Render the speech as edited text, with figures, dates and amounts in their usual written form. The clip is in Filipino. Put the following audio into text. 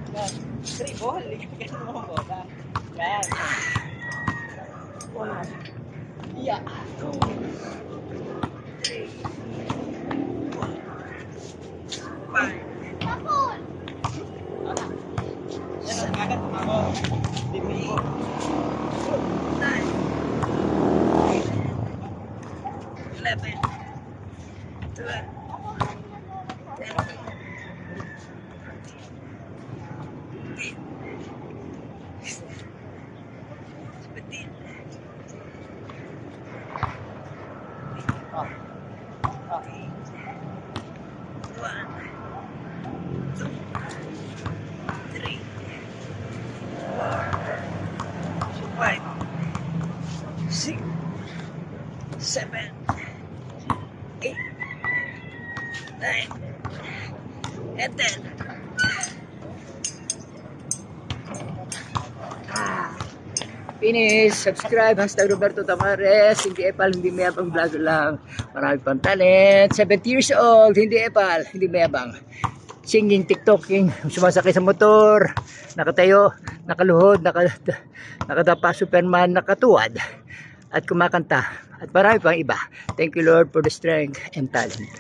Yan. 3 ball. Ganun mo bola. Yan. Yeah. 2, 3, 4, 5. Tapon! Yan ang kagat ako. 9, 11, 12, 13, 17. Oh. Okay. 1, 2, 3, 4, 5, 6, 7, 8, 9, and 10. Finish! Subscribe! Hashtag Roberto Tamares. Hindi epal, hindi mayabang, vlog lang. Marami pang talent. 70 years old, hindi epal, hindi mayabang. Singing, tiktoking, sumasakay sa motor, nakatayo, nakaluhod, nakadapa, Superman, nakatuwad, at kumakanta. At marami pang iba. Thank you Lord for the strength and talent.